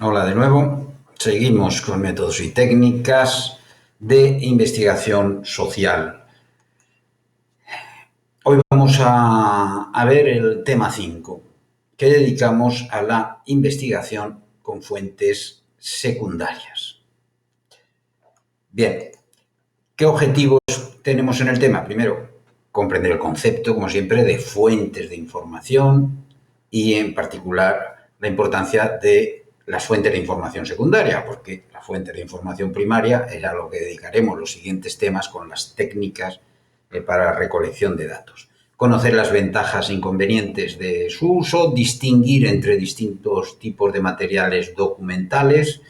Hola de nuevo. Seguimos con métodos y técnicas de investigación social. Hoy vamos a ver el tema 5, que dedicamos a la investigación con fuentes secundarias. Bien, ¿qué objetivos tenemos en el tema? Primero, comprender el concepto, como siempre, de fuentes de información y, en particular, la importancia de las fuentes de información secundaria, porque la fuente de información primaria es a lo que dedicaremos los siguientes temas con las técnicas para la recolección de datos. Conocer las ventajas e inconvenientes de su uso, distinguir entre distintos tipos de materiales documentales,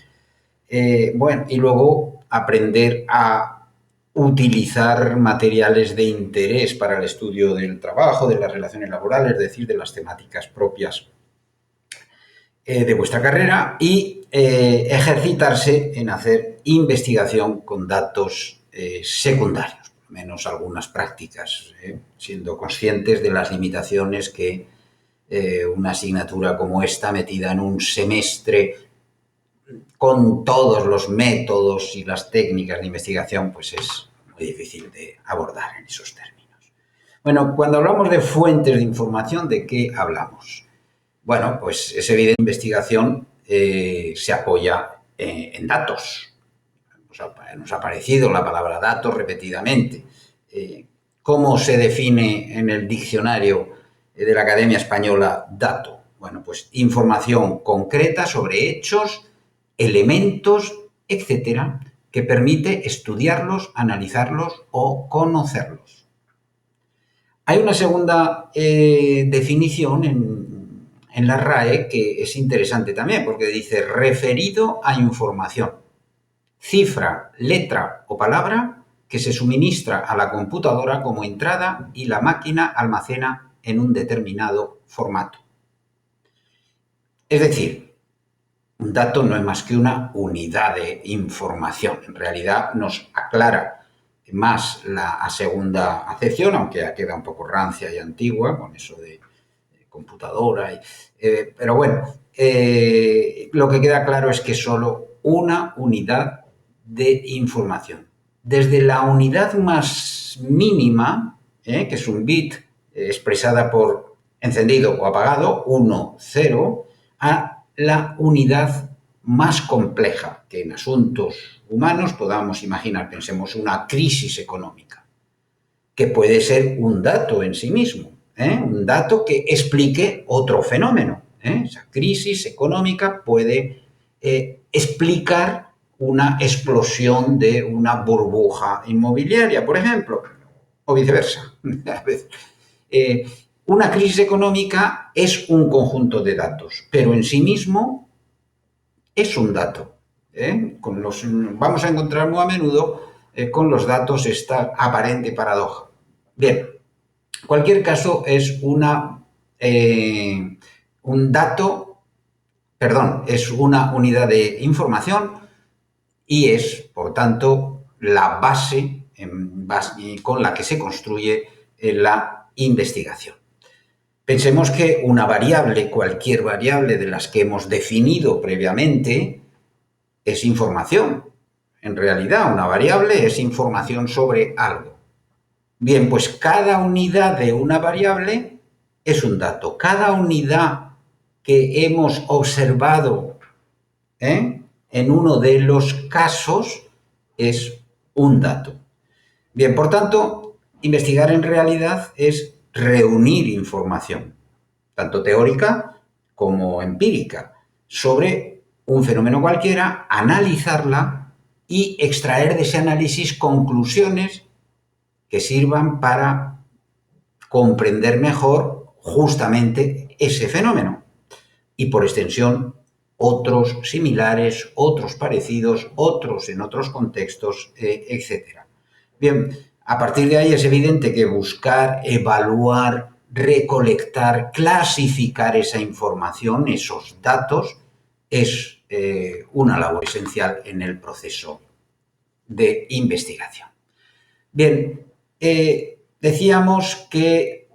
y luego aprender a utilizar materiales de interés para el estudio del trabajo, de las relaciones laborales, es decir, de las temáticas propias de vuestra carrera y ejercitarse en hacer investigación con datos secundarios, por lo menos algunas prácticas, siendo conscientes de las limitaciones que una asignatura como esta, metida en un semestre con todos los métodos y las técnicas de investigación, pues es muy difícil de abordar en esos términos. Bueno, cuando hablamos de fuentes de información, ¿de qué hablamos? Bueno, pues es evidente que la investigación se apoya en datos. Nos ha aparecido la palabra datos repetidamente. ¿Cómo se define en el diccionario de la Academia Española dato? Bueno, pues información concreta sobre hechos, elementos, etcétera, que permite estudiarlos, analizarlos o conocerlos. Hay una segunda definición en la RAE que es interesante también, porque dice referido a información, cifra, letra o palabra que se suministra a la computadora como entrada y la máquina almacena en un determinado formato. Es decir, un dato no es más que una unidad de información. En realidad nos aclara más la segunda acepción, aunque ya queda un poco rancia y antigua con eso de computadora. Pero bueno, lo que queda claro es que es solo una unidad de información. Desde la unidad más mínima, que es un bit expresada por encendido o apagado, 1, 0, a la unidad más compleja que en asuntos humanos podamos imaginar. Pensemos una crisis económica, que puede ser un dato en sí mismo, un dato que explique otro fenómeno. Esa crisis económica puede explicar una explosión de una burbuja inmobiliaria, por ejemplo, o viceversa. Una crisis económica es un conjunto de datos, pero en sí mismo es un dato. Vamos a encontrar muy a menudo con los datos esta aparente paradoja. Bien, en cualquier caso es un dato, perdón, es una unidad de información y es, por tanto, la base con la que se construye la investigación. Pensemos que una variable, cualquier variable de las que hemos definido previamente, es información. En realidad, una variable es información sobre algo. Bien, pues cada unidad de una variable es un dato. Cada unidad que hemos observado en uno de los casos es un dato. Bien, por tanto, investigar en realidad es reunir información, tanto teórica como empírica, sobre un fenómeno cualquiera, analizarla y extraer de ese análisis conclusiones que sirvan para comprender mejor justamente ese fenómeno y, por extensión, otros similares, otros parecidos, otros en otros contextos, etc. Bien, a partir de ahí es evidente que buscar, evaluar, recolectar, clasificar esa información, esos datos, es una labor esencial en el proceso de investigación. Bien, decíamos que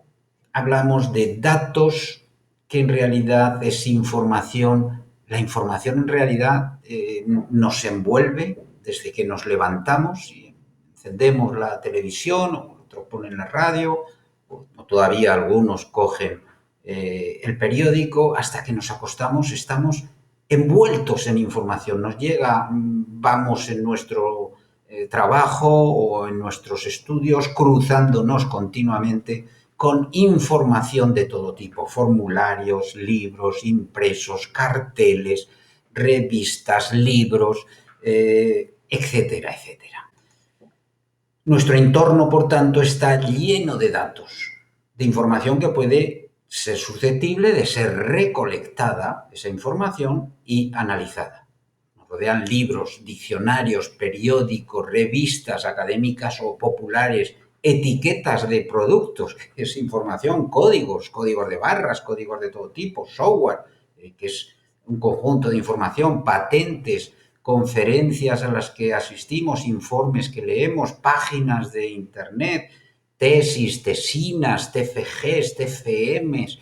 hablamos de datos, que en realidad es información La información en realidad nos envuelve desde que nos levantamos y encendemos la televisión o otros ponen la radio o todavía algunos cogen el periódico hasta que nos acostamos. Estamos envueltos en información. Nos llega, vamos en nuestro trabajo o en nuestros estudios cruzándonos continuamente con información de todo tipo, formularios, libros, impresos, carteles, revistas, libros, etcétera, etcétera. Nuestro entorno, por tanto, está lleno de datos, de información que puede ser susceptible de ser recolectada, esa información, y analizada. Nos rodean libros, diccionarios, periódicos, revistas académicas o populares, etiquetas de productos, que es información, códigos de barras, códigos de todo tipo, software, que es un conjunto de información, patentes, conferencias a las que asistimos, informes que leemos, páginas de internet, tesis, tesinas, TFGs, TFMs,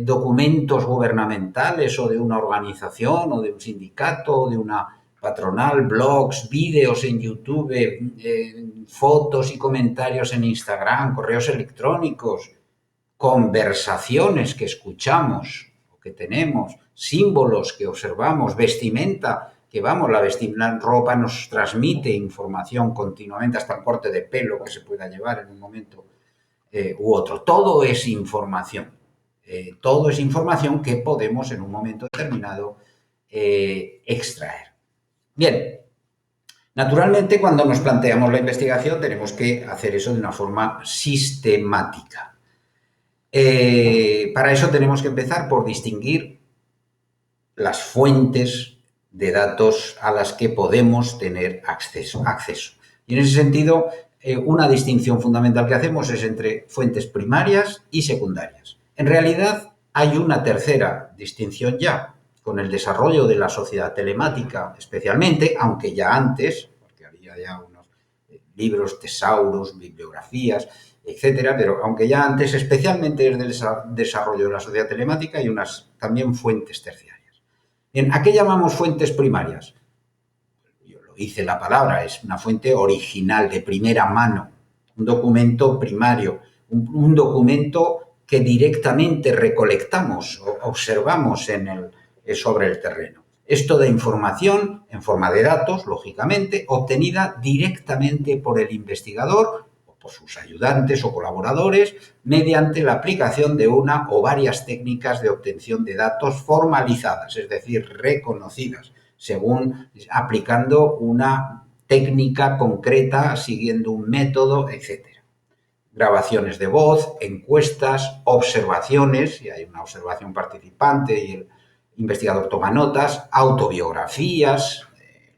documentos gubernamentales o de una organización o de un sindicato o de una patronal, blogs, vídeos en YouTube, fotos y comentarios en Instagram, correos electrónicos, conversaciones que escuchamos o que tenemos, símbolos que observamos, vestimenta que vamos, la ropa nos transmite información continuamente, hasta el corte de pelo que se pueda llevar en un momento u otro. Todo es información. Todo es información que podemos en un momento determinado extraer. Bien, naturalmente cuando nos planteamos la investigación tenemos que hacer eso de una forma sistemática. Para eso tenemos que empezar por distinguir las fuentes de datos a las que podemos tener acceso. Y en ese sentido, una distinción fundamental que hacemos es entre fuentes primarias y secundarias. En realidad, hay una tercera distinción ya, con el desarrollo de la sociedad telemática especialmente, aunque ya antes, porque había ya unos libros, tesauros, bibliografías, etcétera, pero aunque ya antes, especialmente desde el desarrollo de la sociedad telemática, hay unas también fuentes terciarias. Bien, ¿a qué llamamos fuentes primarias? Yo lo dice la palabra, es una fuente original, de primera mano, un documento primario, un documento que directamente recolectamos o observamos sobre el terreno. Esto da información en forma de datos, lógicamente, obtenida directamente por el investigador o por sus ayudantes o colaboradores mediante la aplicación de una o varias técnicas de obtención de datos formalizadas, es decir, reconocidas, según aplicando una técnica concreta, siguiendo un método, etc. Grabaciones de voz, encuestas, observaciones, y hay una observación participante y el investigador toma notas, autobiografías,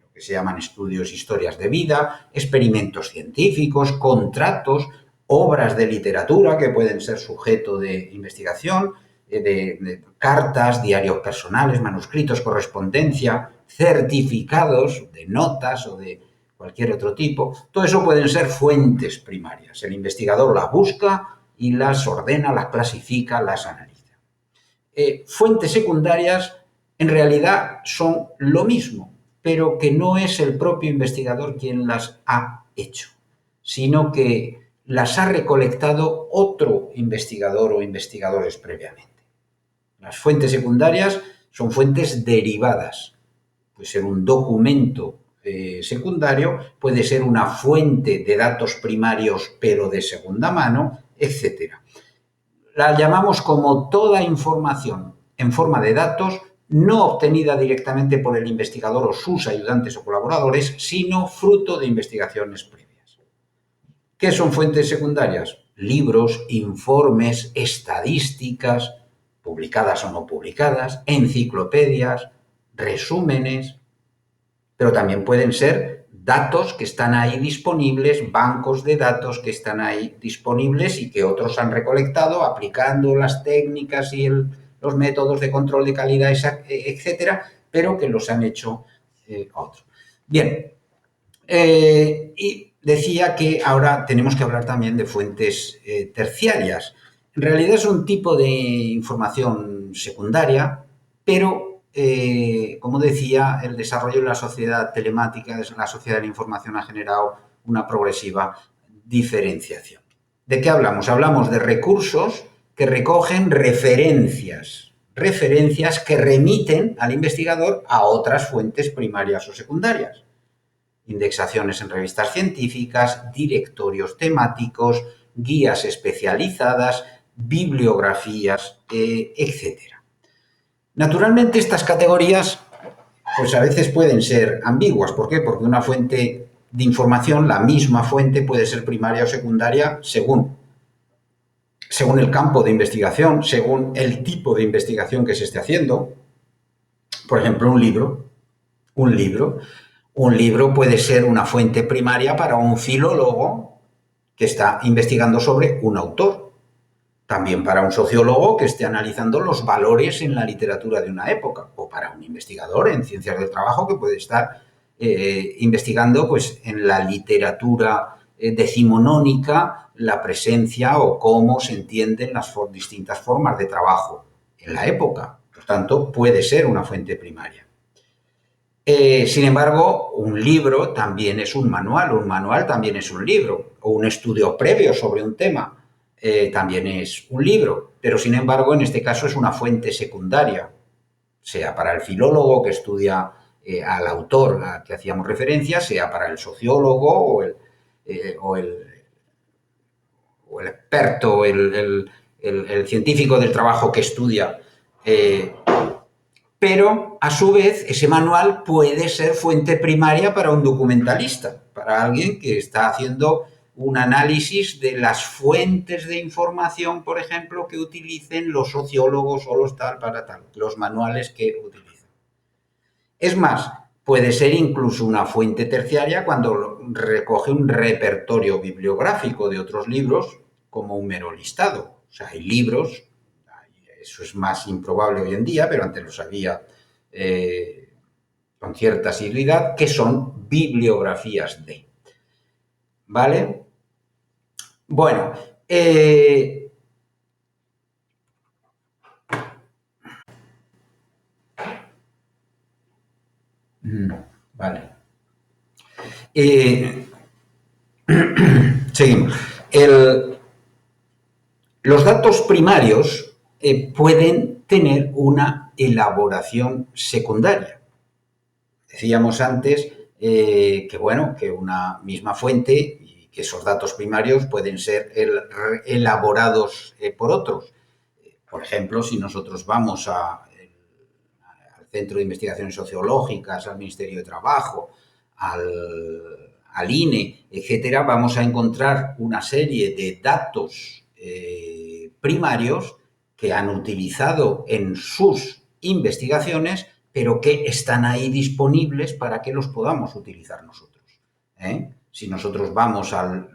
lo que se llaman estudios, historias de vida, experimentos científicos, contratos, obras de literatura que pueden ser sujeto de investigación, de cartas, diarios personales, manuscritos, correspondencia, certificados de notas o de cualquier otro tipo. Todo eso pueden ser fuentes primarias. El investigador las busca y las ordena, las clasifica, las analiza. Fuentes secundarias en realidad son lo mismo, pero que no es el propio investigador quien las ha hecho, sino que las ha recolectado otro investigador o investigadores previamente. Las fuentes secundarias son fuentes derivadas. Puede ser un documento secundario, puede ser una fuente de datos primarios pero de segunda mano, etc. La llamamos como toda información en forma de datos no obtenida directamente por el investigador o sus ayudantes o colaboradores, sino fruto de investigaciones previas. ¿Qué son fuentes secundarias? Libros, informes, estadísticas, publicadas o no publicadas, enciclopedias, resúmenes, pero también pueden ser datos que están ahí disponibles, bancos de datos que están ahí disponibles y que otros han recolectado aplicando las técnicas y los métodos de control de calidad, etcétera, pero que los han hecho otros. Bien, y decía que ahora tenemos que hablar también de fuentes terciarias. En realidad es un tipo de información secundaria, pero como decía, el desarrollo de la sociedad telemática, de la sociedad de la información, ha generado una progresiva diferenciación. ¿De qué hablamos? Hablamos de recursos que recogen referencias que remiten al investigador a otras fuentes primarias o secundarias. Indexaciones en revistas científicas, directorios temáticos, guías especializadas, bibliografías, etc. Naturalmente, estas categorías pues a veces pueden ser ambiguas. ¿Por qué? Porque una fuente de información, la misma fuente, puede ser primaria o secundaria según el campo de investigación, según el tipo de investigación que se esté haciendo. Por ejemplo, un libro. Un libro puede ser una fuente primaria para un filólogo que está investigando sobre un autor. También para un sociólogo que esté analizando los valores en la literatura de una época, o para un investigador en ciencias del trabajo que puede estar investigando pues, en la literatura decimonónica la presencia o cómo se entienden las distintas formas de trabajo en la época. Por tanto, puede ser una fuente primaria. Sin embargo, un libro también es un manual también es un libro, o un estudio previo sobre un tema también es un libro, pero sin embargo, en este caso es una fuente secundaria, sea para el filólogo que estudia al autor al que hacíamos referencia, sea para el sociólogo o el experto, el científico del trabajo que estudia. Pero, a su vez, ese manual puede ser fuente primaria para un documentalista, para alguien que está haciendo un análisis de las fuentes de información, por ejemplo, que utilicen los sociólogos o los tal para tal, los manuales que utilizan. Es más, puede ser incluso una fuente terciaria cuando recoge un repertorio bibliográfico de otros libros como un mero listado. O sea, hay libros, eso es más improbable hoy en día, pero antes lo sabía con cierta asiduidad, que son bibliografías de. ¿Vale? Bueno, vale. Seguimos. Los datos primarios pueden tener una elaboración secundaria. Decíamos antes que, bueno, que una misma fuente y que esos datos primarios pueden ser elaborados por otros. Por ejemplo, si nosotros vamos al Centro de Investigaciones Sociológicas, al Ministerio de Trabajo, al INE, etcétera, vamos a encontrar una serie de datos primarios que han utilizado en sus investigaciones, pero que están ahí disponibles para que los podamos utilizar nosotros. Si nosotros vamos a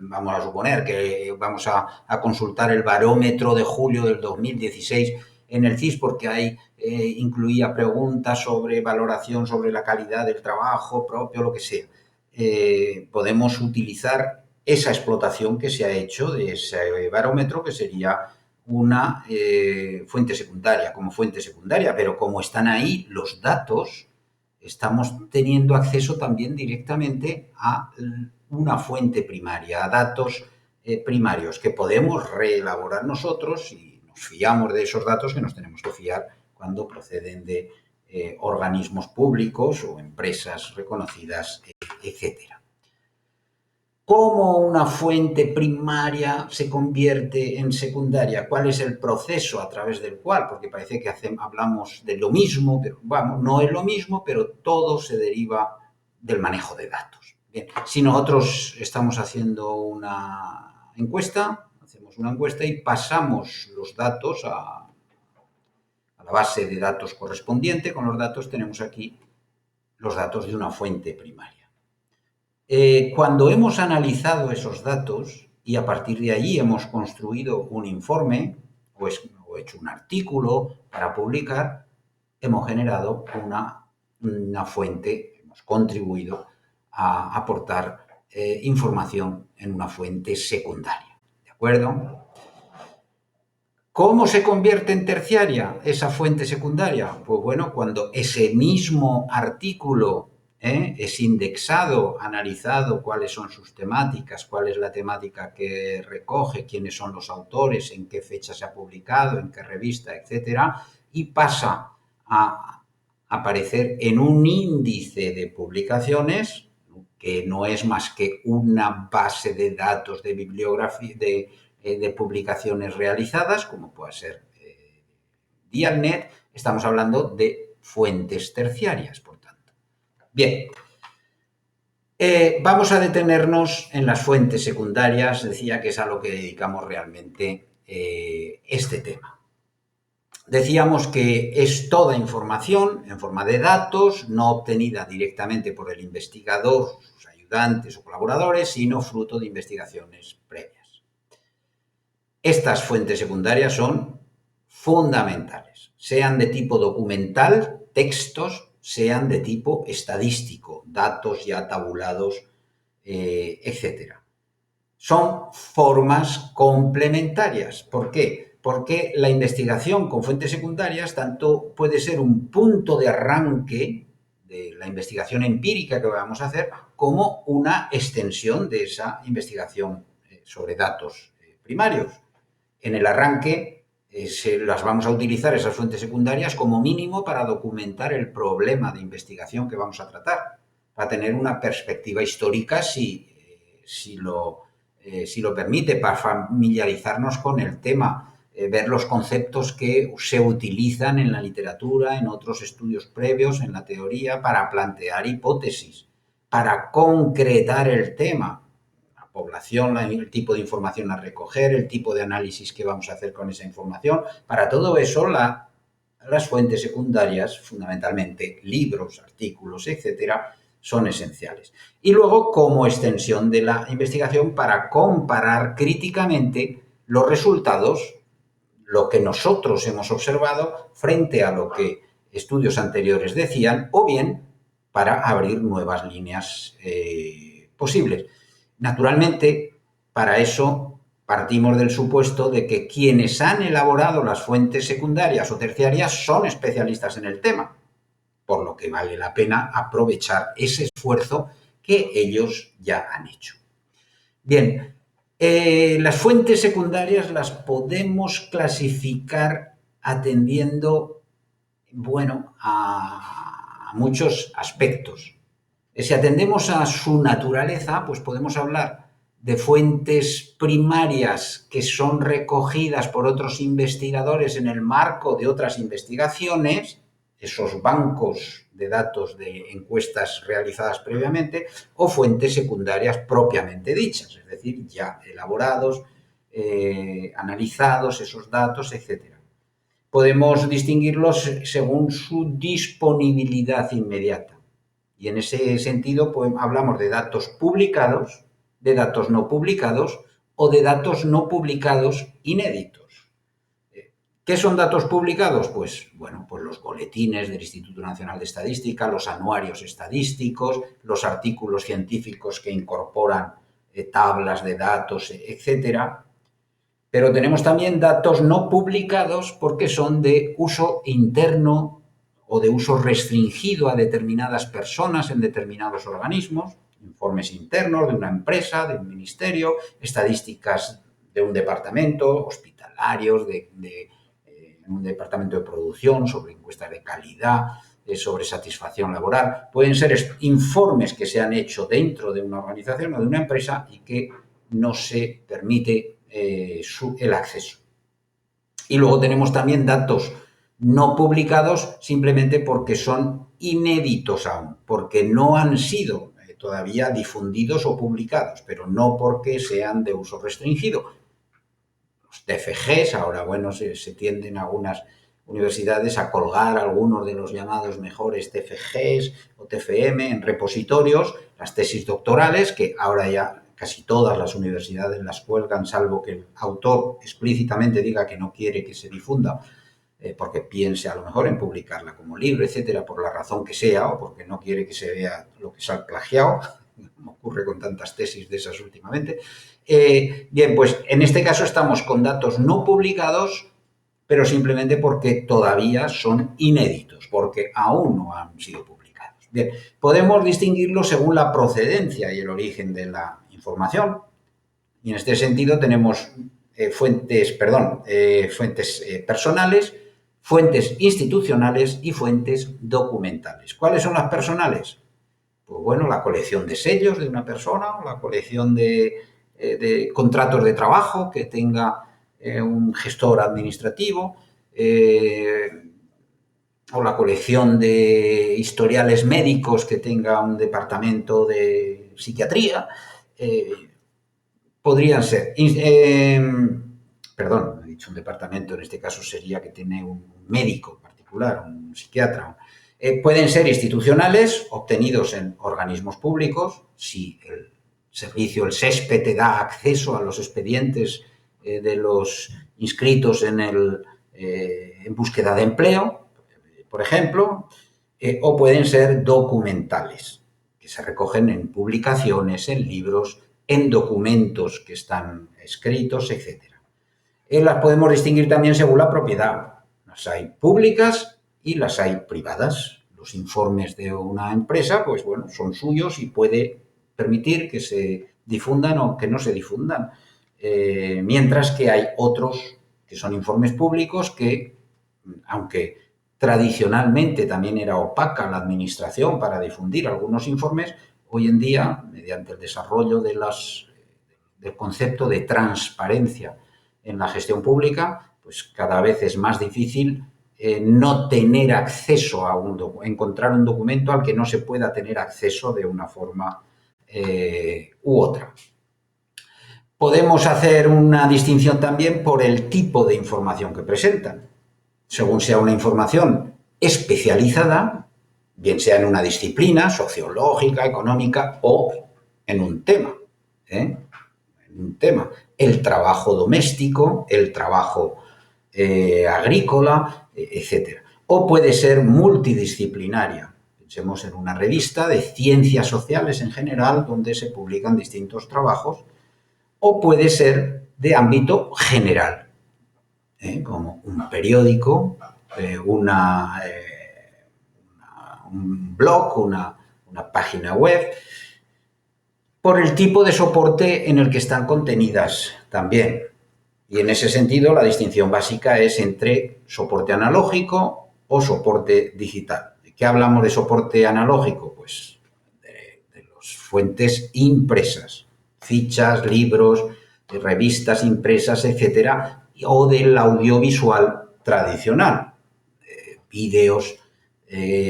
suponer que vamos a consultar el barómetro de julio del 2016 en el CIS porque ahí incluía preguntas sobre valoración, sobre la calidad del trabajo propio, lo que sea. Podemos utilizar esa explotación que se ha hecho de ese barómetro, que sería una fuente secundaria, como fuente secundaria, pero como están ahí los datos, estamos teniendo acceso también directamente a una fuente primaria, a datos primarios que podemos reelaborar nosotros y nos fiamos de esos datos que nos tenemos que fiar cuando proceden de organismos públicos o empresas reconocidas, etcétera. ¿Cómo una fuente primaria se convierte en secundaria? ¿Cuál es el proceso a través del cual? Porque parece que hablamos de lo mismo, pero vamos, no es lo mismo, pero todo se deriva del manejo de datos. Bien, si nosotros estamos haciendo una encuesta, hacemos una encuesta y pasamos los datos a la base de datos correspondiente, con los datos tenemos aquí los datos de una fuente primaria. Cuando hemos analizado esos datos y a partir de allí hemos construido un informe o hecho un artículo para publicar, hemos generado una fuente, hemos contribuido a aportar información en una fuente secundaria. ¿De acuerdo? ¿Cómo se convierte en terciaria esa fuente secundaria? Pues bueno, cuando ese mismo artículo es indexado, analizado cuáles son sus temáticas, cuál es la temática que recoge, quiénes son los autores, en qué fecha se ha publicado, en qué revista, etcétera, y pasa a aparecer en un índice de publicaciones que no es más que una base de datos de bibliografía, de publicaciones realizadas, como puede ser Dialnet, estamos hablando de fuentes terciarias, por tanto. Bien, vamos a detenernos en las fuentes secundarias, decía que es a lo que dedicamos realmente este tema. Decíamos que es toda información en forma de datos, no obtenida directamente por el investigador, sus ayudantes o colaboradores, sino fruto de investigaciones previas. Estas fuentes secundarias son fundamentales, sean de tipo documental, textos, sean de tipo estadístico, datos ya tabulados, etc. Son formas complementarias. ¿Por qué? Porque la investigación con fuentes secundarias tanto puede ser un punto de arranque de la investigación empírica que vamos a hacer, como una extensión de esa investigación sobre datos primarios. En el arranque las vamos a utilizar esas fuentes secundarias como mínimo para documentar el problema de investigación que vamos a tratar, para tener una perspectiva histórica si lo permite, para familiarizarnos con el tema, ver los conceptos que se utilizan en la literatura, en otros estudios previos, en la teoría, para plantear hipótesis, para concretar el tema, la población, el tipo de información a recoger, el tipo de análisis que vamos a hacer con esa información. Para todo eso, las fuentes secundarias, fundamentalmente libros, artículos, etcétera, son esenciales. Y luego, como extensión de la investigación, para comparar críticamente los resultados, lo que nosotros hemos observado, frente a lo que estudios anteriores decían, o bien para abrir nuevas líneas posibles. Naturalmente, para eso partimos del supuesto de que quienes han elaborado las fuentes secundarias o terciarias son especialistas en el tema, por lo que vale la pena aprovechar ese esfuerzo que ellos ya han hecho. Bien, las fuentes secundarias las podemos clasificar atendiendo, bueno, a muchos aspectos. Si atendemos a su naturaleza, pues podemos hablar de fuentes primarias que son recogidas por otros investigadores en el marco de otras investigaciones, esos bancos de datos de encuestas realizadas previamente, o fuentes secundarias propiamente dichas, es decir, ya elaborados, analizados esos datos, etc. Podemos distinguirlos según su disponibilidad inmediata. Y en ese sentido pues, hablamos de datos publicados, de datos no publicados o de datos no publicados inéditos. ¿Qué son datos publicados? Pues, bueno, pues los boletines del Instituto Nacional de Estadística, los anuarios estadísticos, los artículos científicos que incorporan tablas de datos, etcétera. Pero tenemos también datos no publicados porque son de uso interno o de uso restringido a determinadas personas en determinados organismos, informes internos de una empresa, de un ministerio, estadísticas de un departamento, hospitalarios, de un departamento de producción, sobre encuestas de calidad, sobre satisfacción laboral. Pueden ser informes que se han hecho dentro de una organización o de una empresa y que no se permite el acceso. Y luego tenemos también datos no publicados simplemente porque son inéditos aún, porque no han sido todavía difundidos o publicados, pero no porque sean de uso restringido. Los TFGs, ahora bueno, se tienden algunas universidades a colgar algunos de los llamados mejores TFGs o TFM en repositorios, las tesis doctorales, que ahora ya casi todas las universidades las cuelgan, salvo que el autor explícitamente diga que no quiere que se difunda, porque piense a lo mejor en publicarla como libro, etcétera, por la razón que sea, o porque no quiere que se vea lo que se ha plagiado, como ocurre con tantas tesis de esas últimamente. Bien, pues en este caso estamos con datos no publicados pero simplemente porque todavía son inéditos, porque aún no han sido publicados. Bien, podemos distinguirlos según la procedencia y el origen de la información. Y en este sentido tenemos fuentes personales, fuentes institucionales y fuentes documentales. ¿Cuáles son las personales? Pues bueno, la colección de sellos de una persona, la colección de contratos de trabajo que tenga un gestor administrativo, o la colección de historiales médicos que tenga un departamento de psiquiatría. Podrían ser. Perdón, he dicho un departamento, en este caso sería que tiene un médico particular, un psiquiatra. Pueden ser institucionales, obtenidos en organismos públicos, si el servicio, el SESPE, te da acceso a los expedientes de los inscritos en búsqueda de empleo, por ejemplo, o pueden ser documentales, que se recogen en publicaciones, en libros, en documentos que están escritos, etc. Las podemos distinguir también según la propiedad. Las hay públicas y las hay privadas. Los informes de una empresa, pues bueno, son suyos y puede permitir que se difundan o que no se difundan. Mientras que hay otros que son informes públicos que, aunque tradicionalmente también era opaca la administración para difundir algunos informes, hoy en día, mediante el desarrollo del concepto de transparencia en la gestión pública, pues cada vez es más difícil no tener acceso a encontrar un documento al que no se pueda tener acceso de una forma u otra. Podemos hacer una distinción también por el tipo de información que presentan. Según sea una información especializada, bien sea en una disciplina sociológica, económica o en un tema. En un tema. El trabajo doméstico, el trabajo agrícola, etc. O puede ser multidisciplinaria. Pensemos en una revista de ciencias sociales en general, donde se publican distintos trabajos, o puede ser de ámbito general, como un periódico, un blog, una página web, por el tipo de soporte en el que están contenidas también. Y en ese sentido, la distinción básica es entre soporte analógico o soporte digital. ¿De qué hablamos de soporte analógico? Pues de las fuentes impresas, fichas, libros, revistas impresas, etcétera, o del audiovisual tradicional, vídeos,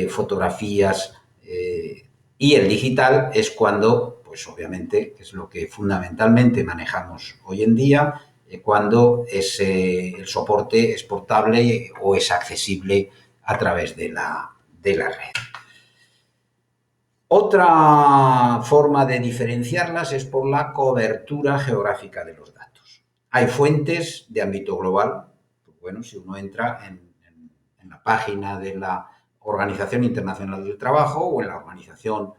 fotografías, y el digital es cuando, pues obviamente, que es lo que fundamentalmente manejamos hoy en día, cuando el soporte es portable o es accesible a través de la red. Otra forma de diferenciarlas es por la cobertura geográfica de los datos. Hay fuentes de ámbito global. Pues bueno, si uno entra en la página de la Organización Internacional del Trabajo o en la Organización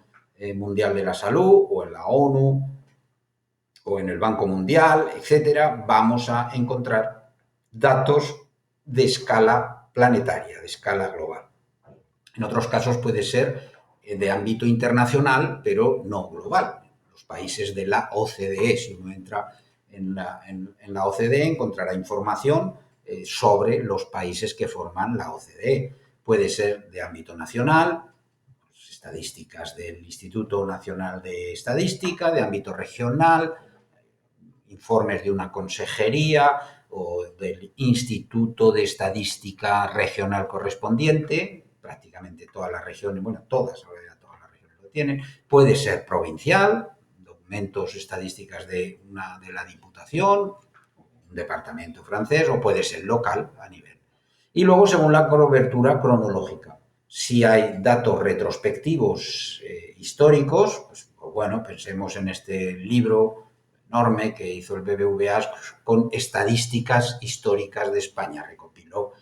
Mundial de la Salud o en la ONU o en el Banco Mundial, etcétera, vamos a encontrar datos de escala planetaria, de escala global. En otros casos puede ser de ámbito internacional, pero no global. Los países de la OCDE, si uno entra en la OCDE, encontrará información sobre los países que forman la OCDE. Puede ser de ámbito nacional, estadísticas del Instituto Nacional de Estadística, de ámbito regional, informes de una consejería o del Instituto de Estadística Regional correspondiente. Prácticamente todas las regiones, bueno, todas las regiones lo tienen. Puede ser provincial, documentos estadísticas de la Diputación, un departamento francés, o puede ser local a nivel. Y luego, según la cobertura cronológica. Si hay datos retrospectivos históricos, pues bueno, pensemos en este libro enorme que hizo el BBVA con estadísticas históricas de España. Recopiló,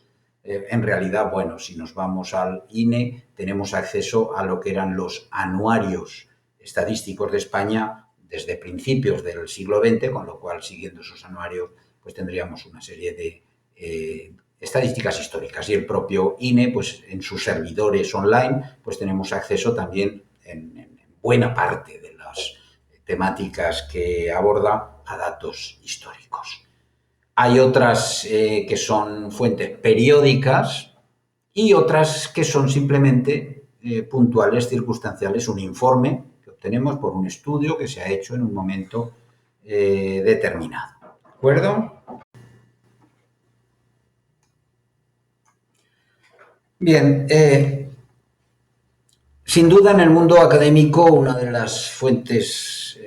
en realidad, bueno, si nos vamos al INE, tenemos acceso a lo que eran los anuarios estadísticos de España desde principios del siglo XX, con lo cual, siguiendo esos anuarios, pues tendríamos una serie de estadísticas históricas. Y el propio INE, pues en sus servidores online, pues tenemos acceso también en buena parte de las temáticas que aborda a datos históricos. Hay otras que son fuentes periódicas y otras que son simplemente puntuales, circunstanciales, un informe que obtenemos por un estudio que se ha hecho en un momento determinado. ¿De acuerdo? Bien, sin duda en el mundo académico una de las fuentes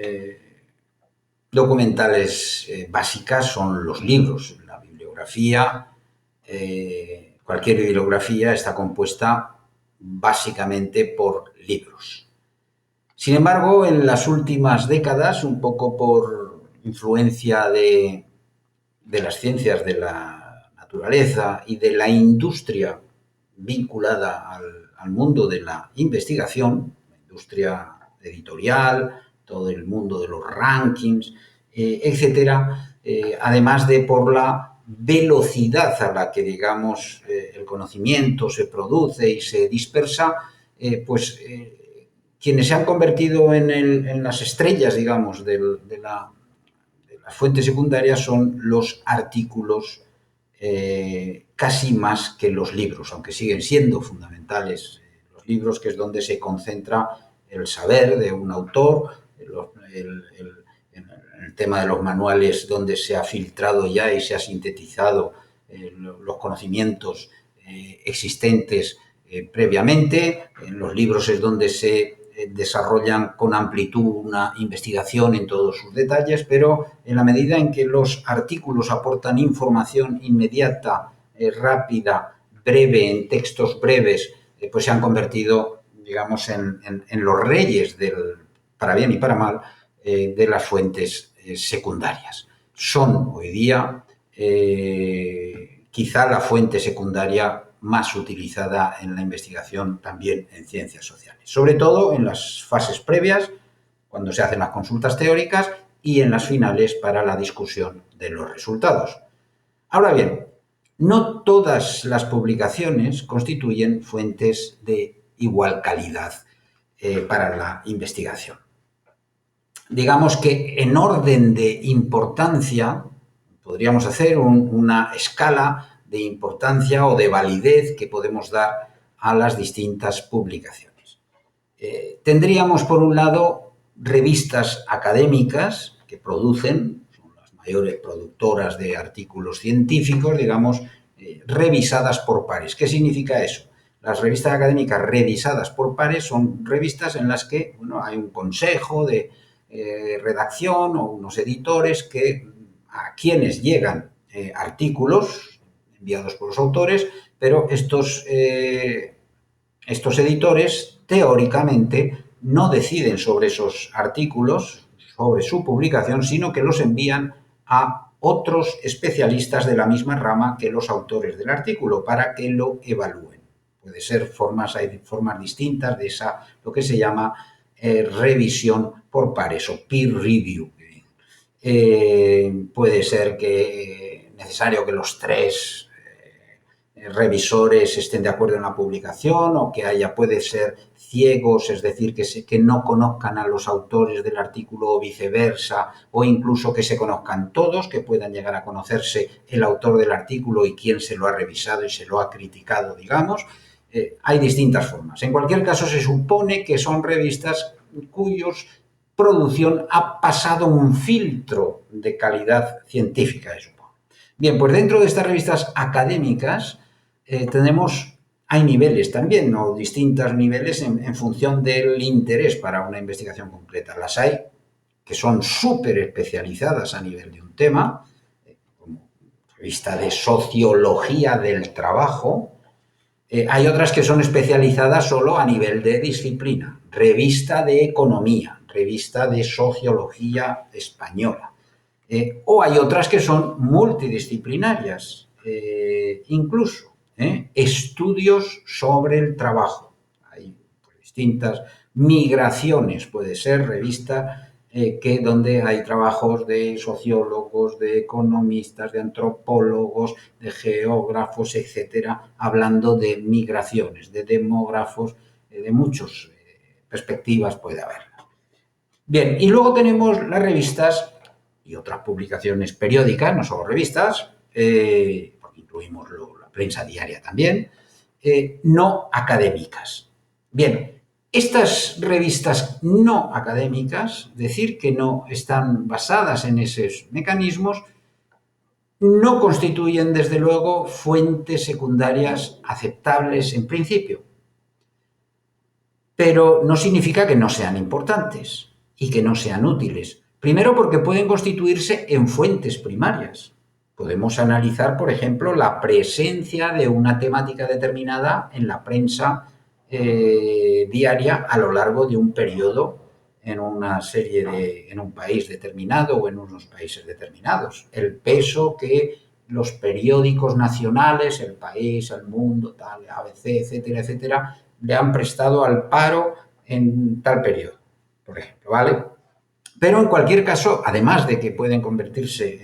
documentales básicas son los libros. La bibliografía, cualquier bibliografía está compuesta básicamente por libros. Sin embargo, en las últimas décadas, un poco por influencia de las ciencias de la naturaleza y de la industria vinculada al mundo de la investigación, la industria editorial, todo el mundo de los rankings, etcétera, además de por la velocidad a la que, digamos, el conocimiento se produce y se dispersa, quienes se han convertido en las estrellas, digamos, de las fuentes secundarias son los artículos casi más que los libros, aunque siguen siendo fundamentales los libros, que es donde se concentra el saber de un autor, el tema de los manuales donde se ha filtrado ya y se ha sintetizado los conocimientos existentes previamente. En los libros es donde se desarrollan con amplitud una investigación en todos sus detalles, pero en la medida en que los artículos aportan información inmediata, rápida, breve, en textos breves, pues se han convertido, digamos, en los reyes para bien y para mal, de las fuentes secundarias. Son hoy día quizá la fuente secundaria más utilizada en la investigación, también en ciencias sociales, sobre todo en las fases previas, cuando se hacen las consultas teóricas, y en las finales para la discusión de los resultados. Ahora bien, no todas las publicaciones constituyen fuentes de igual calidad para la investigación. Digamos que en orden de importancia podríamos hacer una escala de importancia o de validez que podemos dar a las distintas publicaciones. Tendríamos, por un lado, revistas académicas que producen, son las mayores productoras de artículos científicos, digamos, revisadas por pares. ¿Qué significa eso? Las revistas académicas revisadas por pares son revistas en las que, bueno, hay un consejo de redacción o unos editores a quienes llegan artículos enviados por los autores, pero estos editores teóricamente no deciden sobre esos artículos, sobre su publicación, sino que los envían a otros especialistas de la misma rama que los autores del artículo para que lo evalúen. Puede ser hay formas distintas de lo que se llama revisión por pares o peer review. Puede ser necesario que los tres revisores estén de acuerdo en la publicación, o que puede ser ciegos, es decir, que no conozcan a los autores del artículo o viceversa, o incluso que se conozcan todos, que puedan llegar a conocerse el autor del artículo y quién se lo ha revisado y se lo ha criticado, digamos. Hay distintas formas. En cualquier caso, se supone que son revistas cuyos producción ha pasado un filtro de calidad científica, se supone. Bien, pues dentro de estas revistas académicas hay niveles también, ¿no? Distintos niveles en función del interés para una investigación concreta. Las hay que son súper especializadas a nivel de un tema, como revista de sociología del trabajo. Hay otras que son especializadas solo a nivel de disciplina, revista de economía, revista de sociología española. O hay otras que son multidisciplinarias, incluso estudios sobre el trabajo. Hay distintas migraciones, puede ser revista donde hay trabajos de sociólogos, de economistas, de antropólogos, de geógrafos, etcétera, hablando de migraciones, de demógrafos, de muchas perspectivas puede haber. Bien, y luego tenemos las revistas y otras publicaciones periódicas, no solo revistas, porque incluimos la prensa diaria también, no académicas. Bien, estas revistas no académicas, decir que no están basadas en esos mecanismos, no constituyen, desde luego, fuentes secundarias aceptables en principio. Pero no significa que no sean importantes y que no sean útiles. Primero porque pueden constituirse en fuentes primarias. Podemos analizar, por ejemplo, la presencia de una temática determinada en la prensa diaria a lo largo de un periodo en una serie en un país determinado o en unos países determinados. El peso que los periódicos nacionales, El País, El Mundo, tal, ABC, etcétera, etcétera, le han prestado al paro en tal periodo, por ejemplo, ¿vale? Pero en cualquier caso, además de que pueden convertirse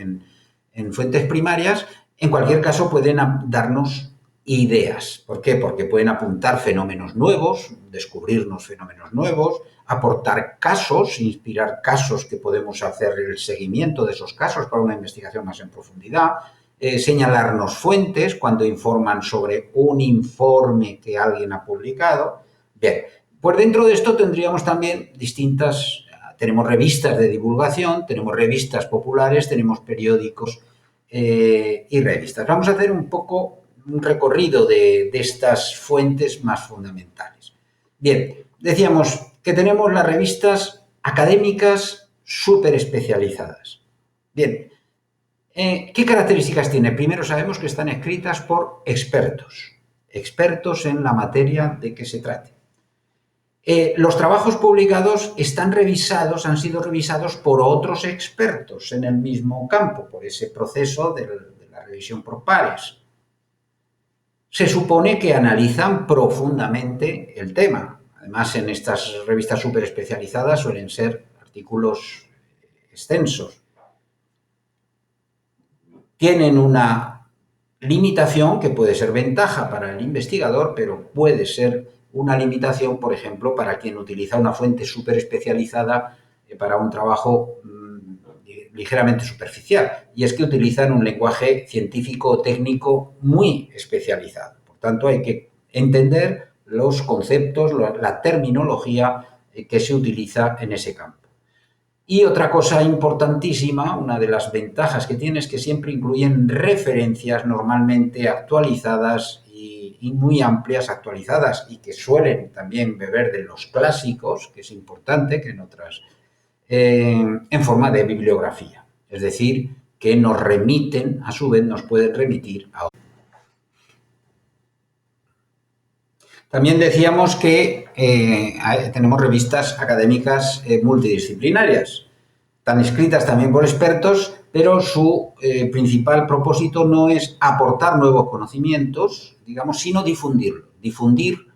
en fuentes primarias, en cualquier caso pueden darnos ideas. ¿Por qué? Porque pueden apuntar fenómenos nuevos, descubrirnos fenómenos nuevos, aportar casos, inspirar casos que podemos hacer el seguimiento de esos casos para una investigación más en profundidad, señalarnos fuentes cuando informan sobre un informe que alguien ha publicado. Bien, pues dentro de esto tendríamos también tenemos revistas de divulgación, tenemos revistas populares, tenemos periódicos y revistas. Vamos a hacer un poco un recorrido de estas fuentes más fundamentales. Bien, decíamos que tenemos las revistas académicas súper especializadas. Bien, ¿qué características tiene? Primero sabemos que están escritas por expertos en la materia de que se trate. Los trabajos publicados han sido revisados por otros expertos en el mismo campo, por ese proceso de la revisión por pares. Se supone que analizan profundamente el tema. Además, en estas revistas súper especializadas suelen ser artículos extensos. Tienen una limitación que puede ser ventaja para el investigador, pero puede ser una limitación, por ejemplo, para quien utiliza una fuente súper especializada para un trabajo ligeramente superficial, y es que utilizan un lenguaje científico o técnico muy especializado. Por tanto, hay que entender los conceptos, la terminología que se utiliza en ese campo. Y otra cosa importantísima, una de las ventajas que tiene es que siempre incluyen referencias normalmente actualizadas y muy amplias, actualizadas, y que suelen también beber de los clásicos, que es importante, que en otras, en forma de bibliografía. Es decir, que nos remiten, a su vez nos pueden remitir a otros. También decíamos que tenemos revistas académicas multidisciplinarias. Están escritas también por expertos, pero su principal propósito no es aportar nuevos conocimientos, digamos, sino difundirlo. Difundir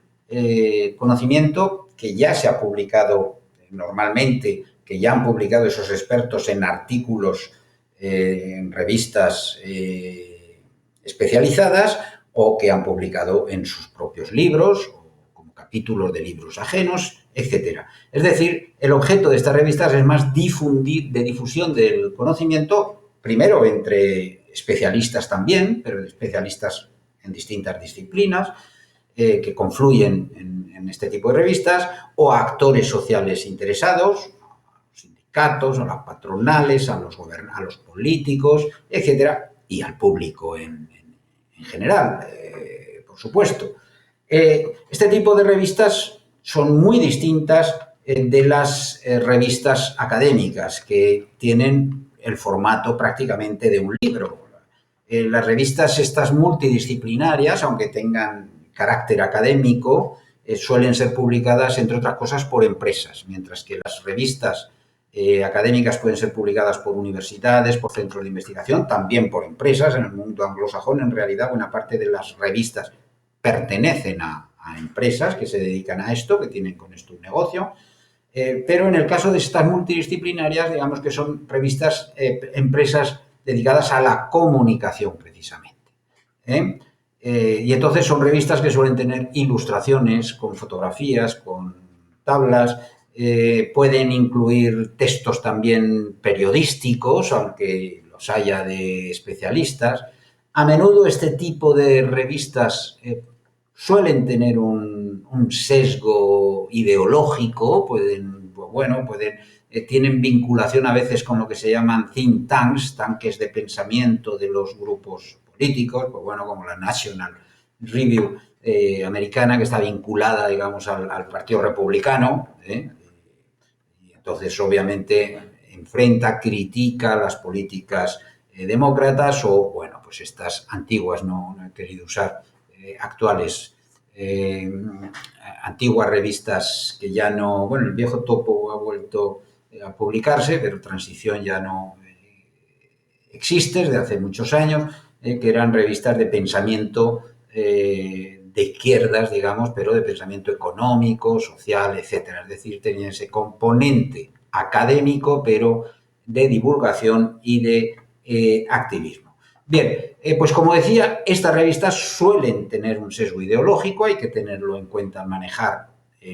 conocimiento que ya se ha publicado normalmente, que ya han publicado esos expertos en artículos en revistas especializadas o que han publicado en sus propios libros, o como capítulos de libros ajenos, etcétera. Es decir, el objeto de estas revistas es más de difusión del conocimiento, primero entre especialistas también, pero especialistas en distintas disciplinas, que confluyen en este tipo de revistas, o a actores sociales interesados, a los sindicatos, a las patronales, a los políticos, etcétera, y al público en general, por supuesto. Este tipo de revistas son muy distintas de las revistas académicas, que tienen el formato prácticamente de un libro. Las revistas estas multidisciplinarias, aunque tengan carácter académico, suelen ser publicadas, entre otras cosas, por empresas, mientras que las revistas académicas pueden ser publicadas por universidades, por centros de investigación, también por empresas. En el mundo anglosajón, en realidad, buena parte de las revistas pertenecen a empresas que se dedican a esto, que tienen con esto un negocio. Pero en el caso de estas multidisciplinarias, digamos que son revistas, empresas dedicadas a la comunicación precisamente. Y entonces son revistas que suelen tener ilustraciones con fotografías, con tablas, pueden incluir textos también periodísticos, aunque los haya de especialistas. A menudo este tipo de revistas suelen tener un sesgo ideológico, tienen vinculación a veces con lo que se llaman think tanks, tanques de pensamiento de los grupos políticos, como la National Review americana, que está vinculada, digamos, al Partido Republicano, y entonces obviamente enfrenta, critica las políticas demócratas o, pues estas antiguas, no he querido usar actuales, antiguas revistas que ya no, el viejo topo ha vuelto a publicarse, pero Transición ya no existe desde hace muchos años, que eran revistas de pensamiento de izquierdas, digamos, pero de pensamiento económico, social, etcétera. Es decir, tenía ese componente académico, pero de divulgación y de activismo. Bien, pues como decía, estas revistas suelen tener un sesgo ideológico, hay que tenerlo en cuenta al manejar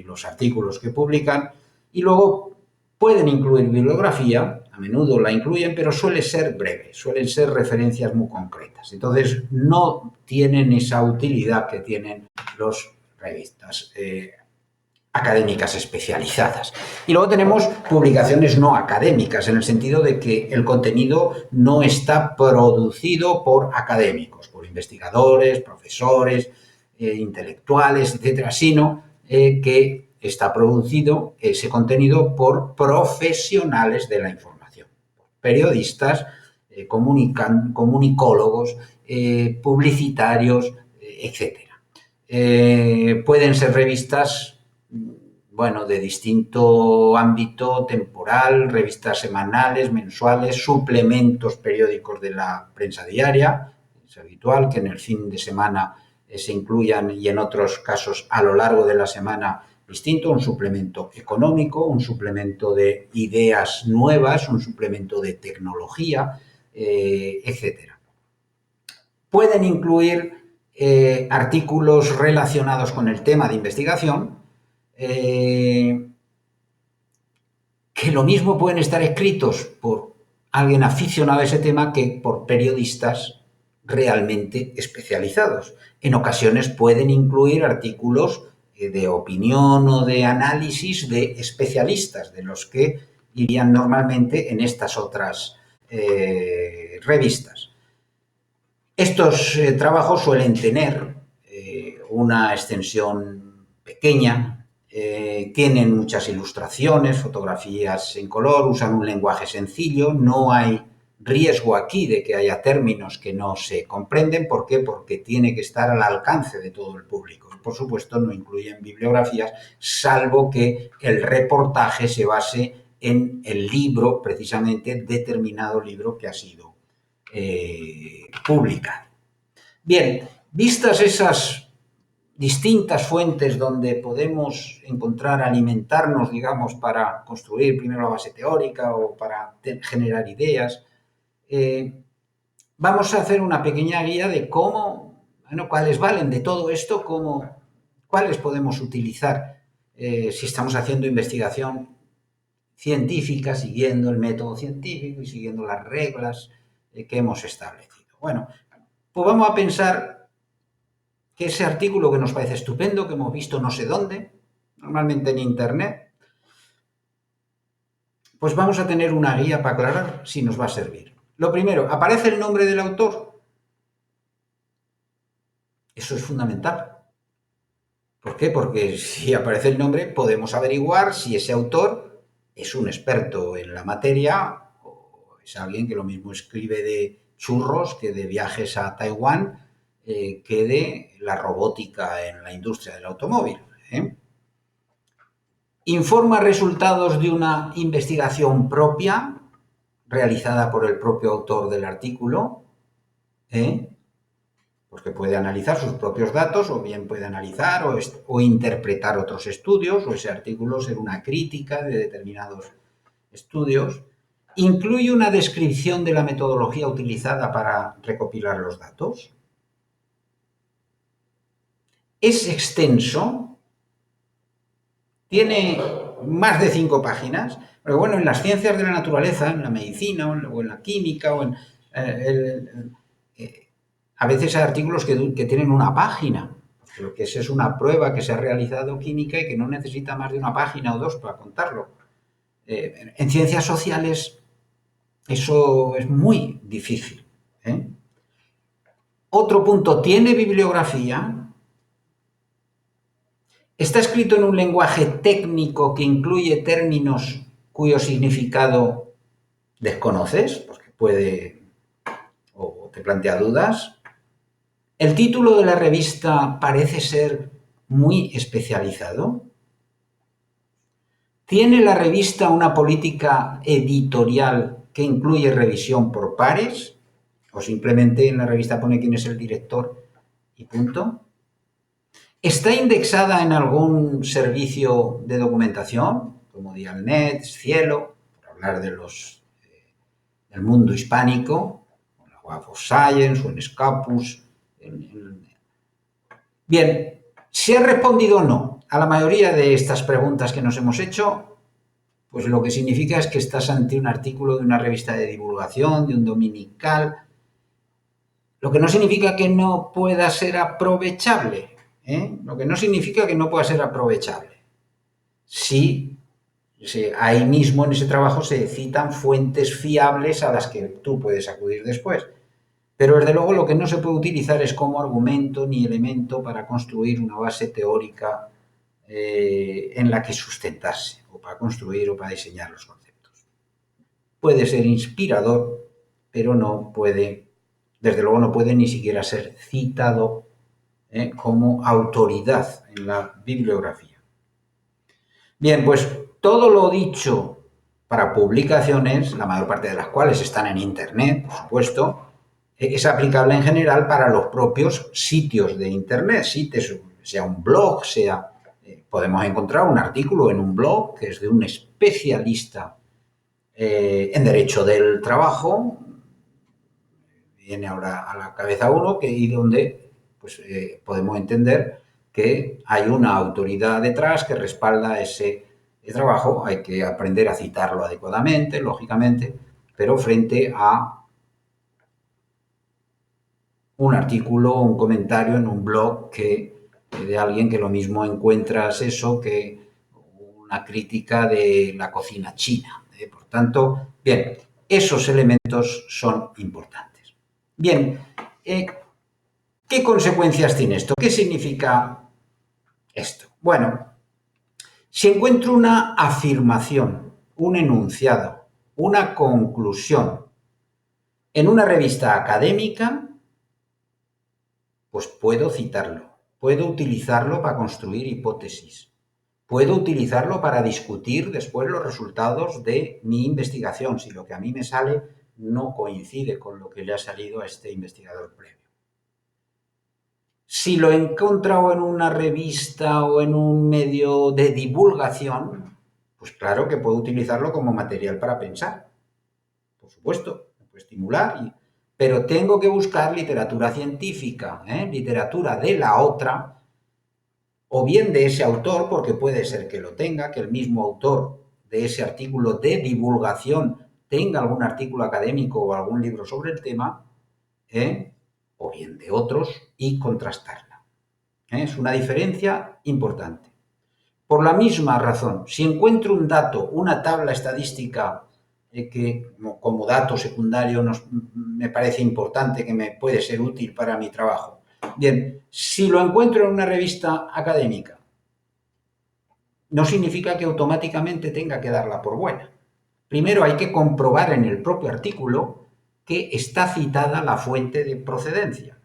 los artículos que publican, y luego pueden incluir bibliografía, a menudo la incluyen, pero suele ser breve, suelen ser referencias muy concretas. Entonces, no tienen esa utilidad que tienen las revistas académicas especializadas. Y luego tenemos publicaciones no académicas, en el sentido de que el contenido no está producido por académicos, por investigadores, profesores, intelectuales, etcétera, sino que está producido ese contenido por profesionales de la información, periodistas, comunicólogos, publicitarios, etcétera. Pueden ser revistas de distinto ámbito temporal, revistas semanales, mensuales, suplementos periódicos de la prensa diaria. Es habitual que en el fin de semana se incluyan, y en otros casos a lo largo de la semana, distinto, un suplemento económico, un suplemento de ideas nuevas, un suplemento de tecnología, etcétera. Pueden incluir artículos relacionados con el tema de investigación, que lo mismo pueden estar escritos por alguien aficionado a ese tema que por periodistas realmente especializados. En ocasiones pueden incluir artículos de opinión o de análisis de especialistas, de los que irían normalmente en estas otras revistas. Estos trabajos suelen tener una extensión pequeña, tienen muchas ilustraciones, fotografías en color, usan un lenguaje sencillo, no hay riesgo aquí de que haya términos que no se comprenden. ¿Por qué? Porque tiene que estar al alcance de todo el público. Y por supuesto no incluyen bibliografías, salvo que el reportaje se base en el libro, precisamente determinado libro que ha sido publicado. Bien, vistas esas distintas fuentes donde podemos encontrar, alimentarnos, digamos, para construir primero la base teórica o para generar ideas, vamos a hacer una pequeña guía de cómo, cuáles valen de todo esto, cuáles podemos utilizar si estamos haciendo investigación científica, siguiendo el método científico y siguiendo las reglas que hemos establecido. Bueno, pues vamos a pensar que ese artículo que nos parece estupendo, que hemos visto no sé dónde, normalmente en internet, pues vamos a tener una guía para aclarar si nos va a servir. Lo primero, ¿aparece el nombre del autor? Eso es fundamental. ¿Por qué? Porque si aparece el nombre podemos averiguar si ese autor es un experto en la materia o es alguien que lo mismo escribe de churros que de viajes a Taiwán, que de la robótica en la industria del automóvil. Informa resultados de una investigación propia realizada por el propio autor del artículo. Pues que puede analizar sus propios datos o bien puede analizar o interpretar otros estudios o ese artículo ser una crítica de determinados estudios. ¿Incluye una descripción de la metodología utilizada para recopilar los datos? ¿Es extenso? ¿Tiene más de 5 páginas? Pero bueno, en las ciencias de la naturaleza, en la medicina o en la química o en a veces hay artículos que tienen una página, porque esa es una prueba que se ha realizado química y que no necesita más de una página o dos para contarlo. En ciencias sociales eso es muy difícil. Otro punto, ¿tiene bibliografía? ¿Está escrito en un lenguaje técnico que incluye términos cuyo significado desconoces? Porque puede o te plantea dudas. ¿El título de la revista parece ser muy especializado? ¿Tiene la revista una política editorial que incluye revisión por pares? ¿O simplemente en la revista pone quién es el director y punto? ¿Está indexada en algún servicio de documentación, como Dialnet, Cielo, por hablar de del mundo hispánico, o la Web of Science o en Scopus? Bien, si has respondido no a la mayoría de estas preguntas que nos hemos hecho, pues lo que significa es que estás ante un artículo de una revista de divulgación, de un dominical, lo que no significa que no pueda ser aprovechable, Lo que no significa que no pueda ser aprovechable. Sí, ahí mismo en ese trabajo se citan fuentes fiables a las que tú puedes acudir después. Pero desde luego lo que no se puede utilizar es como argumento ni elemento para construir una base teórica en la que sustentarse, o para construir o para diseñar los conceptos. Puede ser inspirador, pero no puede, desde luego no puede ni siquiera ser citado como autoridad en la bibliografía. Bien, pues todo lo dicho para publicaciones, la mayor parte de las cuales están en Internet, por supuesto, es aplicable en general para los propios sitios de Internet, sea un blog, podemos encontrar un artículo en un blog que es de un especialista en derecho del trabajo, viene ahora a la cabeza uno, y donde pues, podemos entender que hay una autoridad detrás que respalda ese trabajo. Hay que aprender a citarlo adecuadamente, lógicamente, pero frente a un artículo o un comentario en un blog de alguien que lo mismo encuentras eso que una crítica de la cocina china. Por tanto, bien, esos elementos son importantes. Bien, ¿qué consecuencias tiene esto? ¿Qué significa esto? Bueno, si encuentro una afirmación, un enunciado, una conclusión en una revista académica, pues puedo citarlo, puedo utilizarlo para construir hipótesis, puedo utilizarlo para discutir después los resultados de mi investigación, si lo que a mí me sale no coincide con lo que le ha salido a este investigador previo. Si lo he encontrado en una revista o en un medio de divulgación, pues claro que puedo utilizarlo como material para pensar. Por supuesto, me puede estimular, pero tengo que buscar literatura científica, literatura de la otra, o bien de ese autor, porque puede ser que lo tenga, que el mismo autor de ese artículo de divulgación tenga algún artículo académico o algún libro sobre el tema, o bien de otros, y contrastarla. Es una diferencia importante. Por la misma razón, si encuentro un dato, una tabla estadística que como dato secundario me parece importante, que me puede ser útil para mi trabajo, bien, si lo encuentro en una revista académica, no significa que automáticamente tenga que darla por buena. Primero hay que comprobar en el propio artículo que está citada la fuente de procedencia.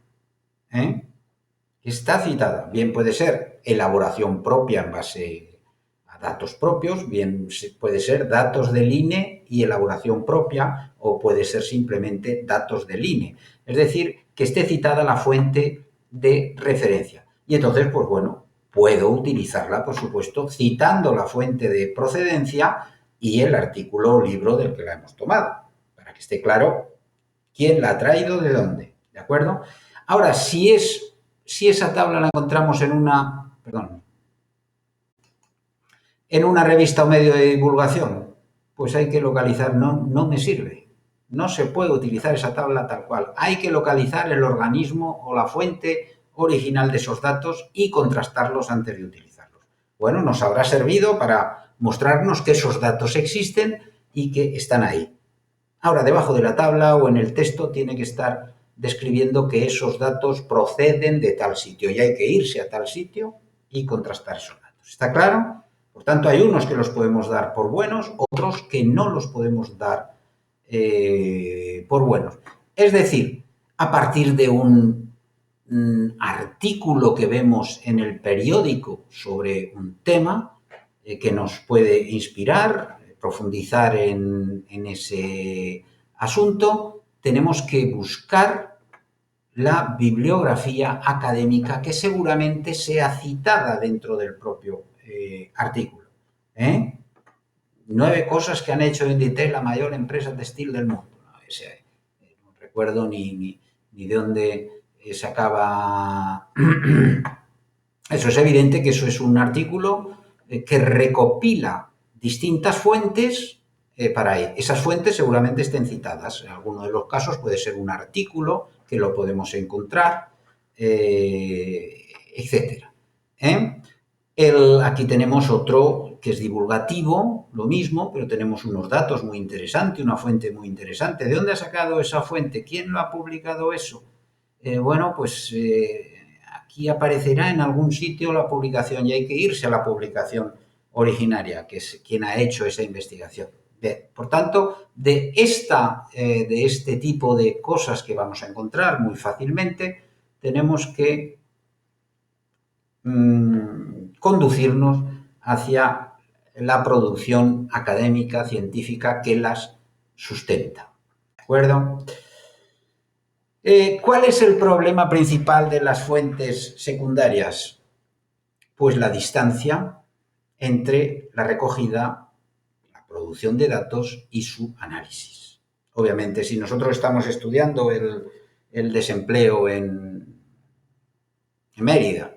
Está citada. Bien puede ser elaboración propia en base a datos propios, bien puede ser datos del INE y elaboración propia, o puede ser simplemente datos del INE. Es decir, que esté citada la fuente de referencia. Y entonces, pues bueno, puedo utilizarla, por supuesto, citando la fuente de procedencia y el artículo o libro del que la hemos tomado, para que esté claro quién la ha traído, de dónde, ¿de acuerdo? Ahora, si esa tabla la encontramos en una revista o medio de divulgación, pues hay que localizar, no me sirve. No se puede utilizar esa tabla tal cual. Hay que localizar el organismo o la fuente original de esos datos y contrastarlos antes de utilizarlos. Bueno, nos habrá servido para mostrarnos que esos datos existen y que están ahí. Ahora, debajo de la tabla o en el texto tiene que estar describiendo que esos datos proceden de tal sitio y hay que irse a tal sitio y contrastar esos datos. ¿Está claro? Por tanto, hay unos que los podemos dar por buenos, otros que no los podemos dar por buenos. Es decir, a partir de un artículo que vemos en el periódico sobre un tema que nos puede inspirar, profundizar en ese asunto, tenemos que buscar la bibliografía académica que seguramente sea citada dentro del propio artículo. 9 cosas que han hecho Inditex, la mayor empresa textil del mundo. No recuerdo ni de dónde sacaba. Eso es evidente que eso es un artículo que recopila distintas fuentes para ahí. Esas fuentes seguramente estén citadas. En alguno de los casos puede ser un artículo que lo podemos encontrar, etcétera. Aquí tenemos otro que es divulgativo, lo mismo, pero tenemos unos datos muy interesantes, una fuente muy interesante. ¿De dónde ha sacado esa fuente? ¿Quién lo ha publicado eso? Bueno, pues aquí aparecerá en algún sitio la publicación y hay que irse a la publicación originaria, que es quien ha hecho esa investigación. Bien, por tanto, de este tipo de cosas que vamos a encontrar muy fácilmente, tenemos que conducirnos hacia la producción académica, científica que las sustenta. ¿De acuerdo? ¿Cuál es el problema principal de las fuentes secundarias? Pues la distancia entre la recogida, la producción de datos y su análisis. Obviamente, si nosotros estamos estudiando el desempleo en Mérida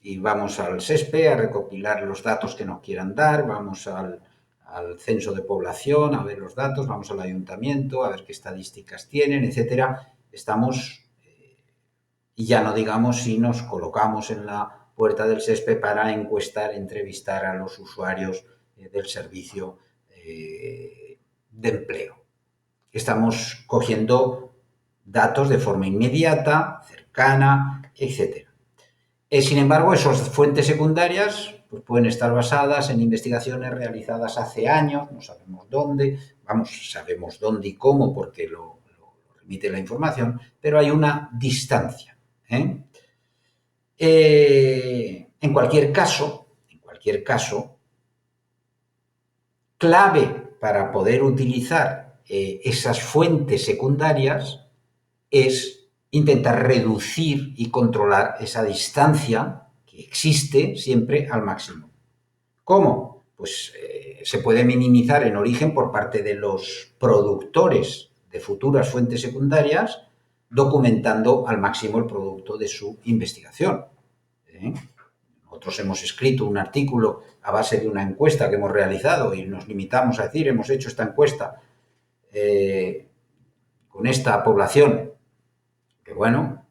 y vamos al SESPE a recopilar los datos que nos quieran dar, vamos al censo de población a ver los datos, vamos al ayuntamiento a ver qué estadísticas tienen, etcétera. Estamos, y ya no digamos si nos colocamos en la puerta del SESPE para entrevistar a los usuarios del servicio de empleo. Estamos cogiendo datos de forma inmediata, cercana, etcétera. Sin embargo, esas fuentes secundarias pues, pueden estar basadas en investigaciones realizadas hace años, no sabemos dónde, sabemos dónde y cómo porque lo remite la información, pero hay una distancia. En cualquier caso, clave para poder utilizar esas fuentes secundarias es intentar reducir y controlar esa distancia que existe siempre al máximo. ¿Cómo? Pues se puede minimizar en origen por parte de los productores de futuras fuentes secundarias, documentando al máximo el producto de su investigación. Nosotros hemos escrito un artículo a base de una encuesta que hemos realizado y nos limitamos a decir, hemos hecho esta encuesta con esta población, que bueno,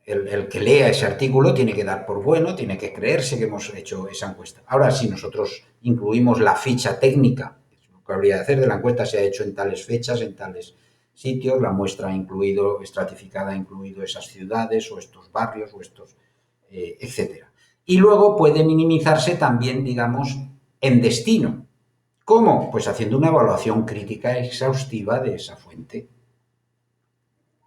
el que lea ese artículo tiene que dar por bueno, tiene que creerse que hemos hecho esa encuesta. Ahora, si nosotros incluimos la ficha técnica, lo que habría de hacer de la encuesta se ha hecho en tales fechas, en tales sitios, la muestra ha incluido, estratificada ha incluido esas ciudades o estos barrios o estos, etcétera. Y luego puede minimizarse también, digamos, en destino. ¿Cómo? Pues haciendo una evaluación crítica exhaustiva de esa fuente.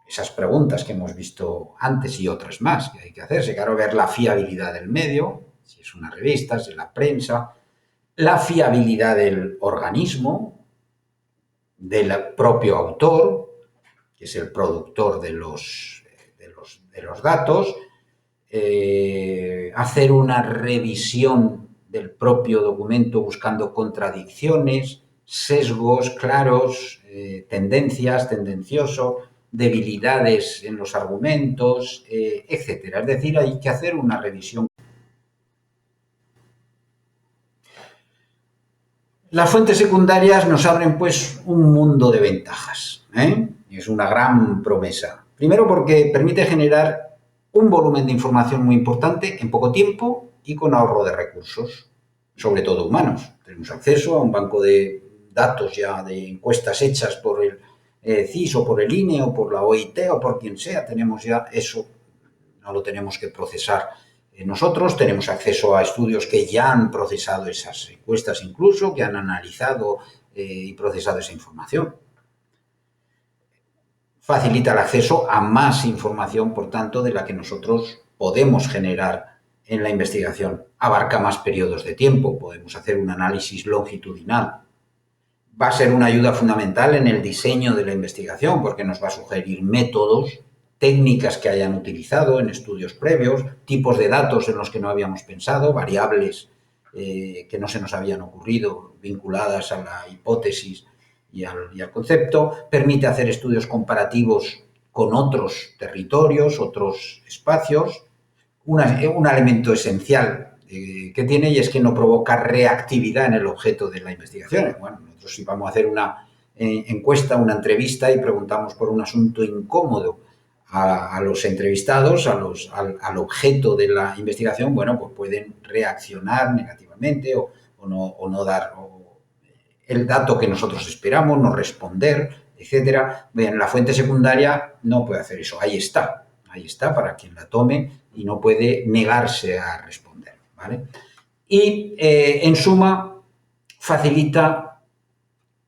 Esas preguntas que hemos visto antes y otras más que hay que hacerse. Claro, ver la fiabilidad del medio, si es una revista, si es la prensa, la fiabilidad del organismo, del propio autor, que es el productor de los datos, hacer una revisión del propio documento buscando contradicciones, sesgos claros, tendencias, tendencioso, debilidades en los argumentos, etcétera. Es decir, hay que hacer una revisión. Las fuentes secundarias nos abren pues un mundo de ventajas, ¿eh? Es una gran promesa. Primero porque permite generar un volumen de información muy importante en poco tiempo y con ahorro de recursos, sobre todo humanos. Tenemos acceso a un banco de datos ya de encuestas hechas por el CIS o por el INE o por la OIT o por quien sea. Tenemos ya eso, no lo tenemos que procesar nosotros, tenemos acceso a estudios que ya han procesado esas encuestas incluso, que han analizado y procesado esa información. Facilita el acceso a más información, por tanto, de la que nosotros podemos generar en la investigación. Abarca más periodos de tiempo, podemos hacer un análisis longitudinal. Va a ser una ayuda fundamental en el diseño de la investigación porque nos va a sugerir métodos, técnicas que hayan utilizado en estudios previos, tipos de datos en los que no habíamos pensado, variables que no se nos habían ocurrido vinculadas a la hipótesis y al concepto. Permite hacer estudios comparativos con otros territorios, otros espacios. Un elemento esencial que tiene y es que no provoca reactividad en el objeto de la investigación. Bueno, nosotros si vamos a hacer una encuesta, una entrevista y preguntamos por un asunto incómodo a los entrevistados, al objeto de la investigación, bueno, pues pueden reaccionar negativamente o no dar el dato que nosotros esperamos, no responder, etcétera. Bien, la fuente secundaria no puede hacer eso. Ahí está para quien la tome y no puede negarse a responder, ¿vale? Y, en suma, facilita,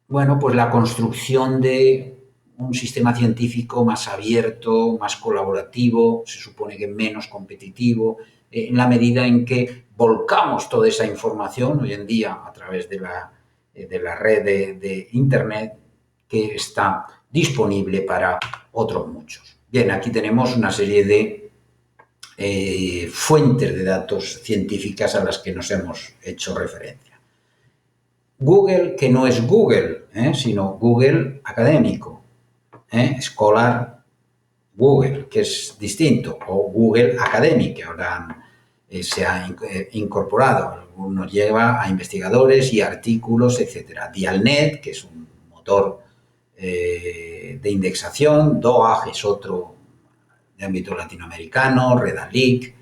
bueno, pues la construcción de un sistema científico más abierto, más colaborativo, se supone que menos competitivo, en la medida en que volcamos toda esa información hoy en día a través de la red de Internet que está disponible para otros muchos. Bien, aquí tenemos una serie de fuentes de datos científicas a las que nos hemos hecho referencia. Google, que no es Google, sino Google académico, Scholar Google, que es distinto, o Google Academic, que ahora se ha incorporado. Nos lleva a investigadores y artículos, etc. Dialnet, que es un motor de indexación, DOAG es otro de ámbito latinoamericano, Redalic,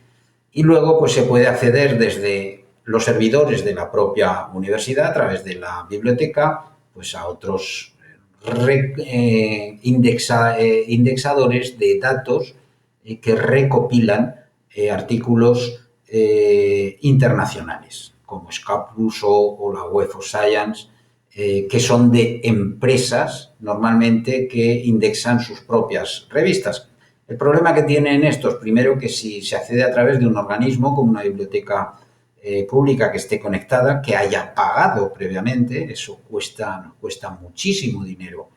y luego pues se puede acceder desde los servidores de la propia universidad a través de la biblioteca pues a otros indexadores de datos que recopilan artículos internacionales como Scopus o la Web of Science, que son de empresas normalmente que indexan sus propias revistas. El problema que tienen estos, primero, que si se accede a través de un organismo como una biblioteca pública que esté conectada, que haya pagado previamente, eso nos cuesta muchísimo dinero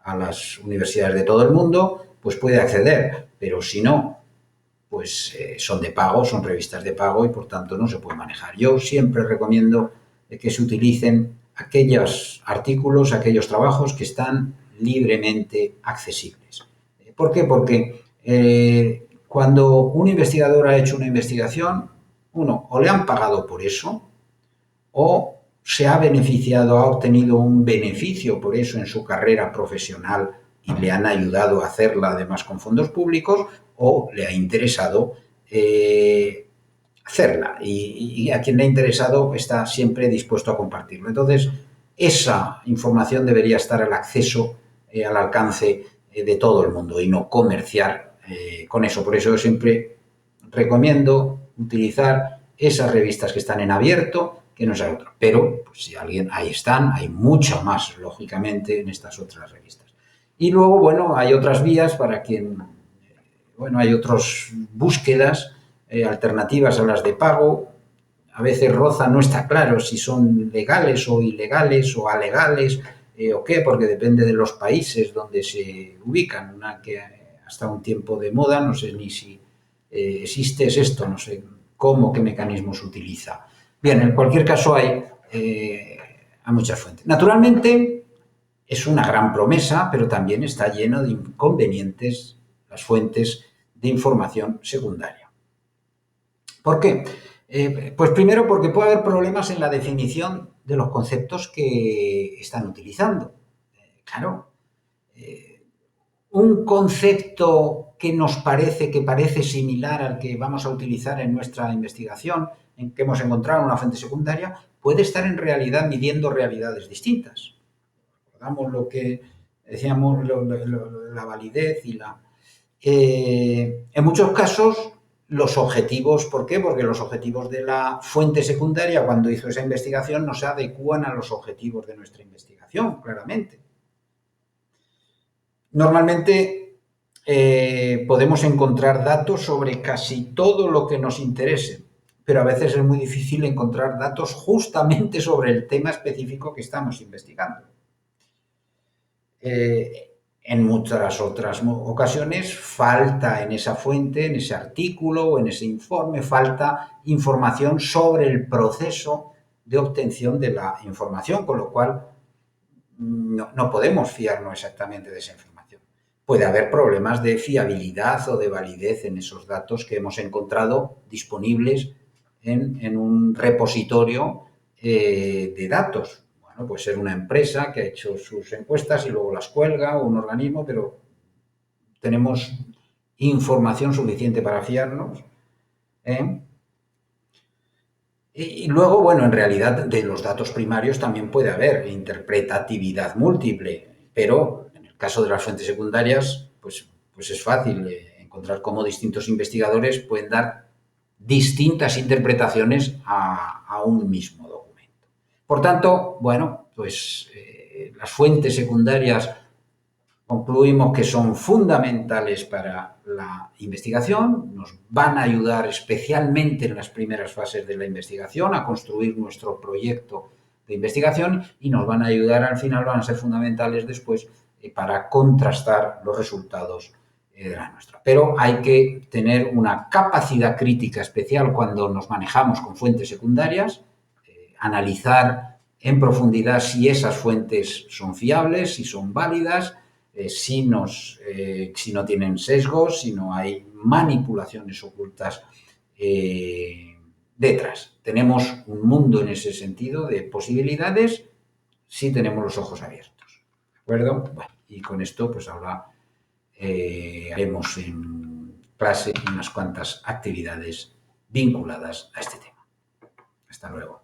a las universidades de todo el mundo, pues puede acceder, pero si no, pues son de pago, son revistas de pago y por tanto no se puede manejar. Yo siempre recomiendo que se utilicen aquellos artículos, aquellos trabajos que están libremente accesibles. ¿Por qué? Porque cuando un investigador ha hecho una investigación, uno, o le han pagado por eso, o se ha beneficiado, ha obtenido un beneficio por eso en su carrera profesional y le han ayudado a hacerla además con fondos públicos, o le ha interesado hacerla y a quien le ha interesado está siempre dispuesto a compartirlo. Entonces, esa información debería estar al acceso, al alcance de todo el mundo y no comerciar con eso. Por eso yo siempre recomiendo utilizar esas revistas que están en abierto, que no sea otro. Pero pues, si alguien, ahí están, hay mucho más, lógicamente, en estas otras revistas. Y luego, bueno, hay otras vías para quien, bueno, hay otras búsquedas alternativas a las de pago. A veces roza, no está claro si son legales o ilegales o alegales, o qué, porque depende de los países donde se ubican. Una que hasta un tiempo de moda, no sé ni si existe, es esto, no sé cómo, qué mecanismo se utiliza. Bien, en cualquier caso hay muchas fuentes. Naturalmente, es una gran promesa, pero también está lleno de inconvenientes las fuentes de información secundaria. ¿Por qué? Pues primero porque puede haber problemas en la definición de los conceptos que están utilizando. Claro, un concepto que nos parece similar al que vamos a utilizar en nuestra investigación, en que hemos encontrado en una fuente secundaria, puede estar en realidad midiendo realidades distintas. Recordamos lo que decíamos, la validez y la... en muchos casos, los objetivos, ¿por qué? Porque los objetivos de la fuente secundaria, cuando hizo esa investigación, no se adecúan a los objetivos de nuestra investigación, claramente. Normalmente podemos encontrar datos sobre casi todo lo que nos interese, pero a veces es muy difícil encontrar datos justamente sobre el tema específico que estamos investigando. En muchas otras ocasiones falta en esa fuente, en ese artículo o en ese informe, falta información sobre el proceso de obtención de la información, con lo cual no podemos fiarnos exactamente de esa información. Puede haber problemas de fiabilidad o de validez en esos datos que hemos encontrado disponibles en un repositorio de datos. Bueno, puede ser una empresa que ha hecho sus encuestas y luego las cuelga, o un organismo, pero tenemos información suficiente para fiarnos. Y luego, bueno, en realidad de los datos primarios también puede haber interpretatividad múltiple, pero en el caso de las fuentes secundarias, pues es fácil encontrar cómo distintos investigadores pueden dar distintas interpretaciones a un mismo documento. Por tanto, bueno, pues las fuentes secundarias concluimos que son fundamentales para la investigación, nos van a ayudar especialmente en las primeras fases de la investigación a construir nuestro proyecto de investigación y nos van a ayudar al final, van a ser fundamentales después para contrastar los resultados de la nuestra. Pero hay que tener una capacidad crítica especial cuando nos manejamos con fuentes secundarias, analizar en profundidad si esas fuentes son fiables, si son válidas, si no tienen sesgos, si no hay manipulaciones ocultas detrás. Tenemos un mundo en ese sentido de posibilidades si tenemos los ojos abiertos. ¿De acuerdo? Bueno, y con esto pues ahora haremos en clase unas cuantas actividades vinculadas a este tema. Hasta luego.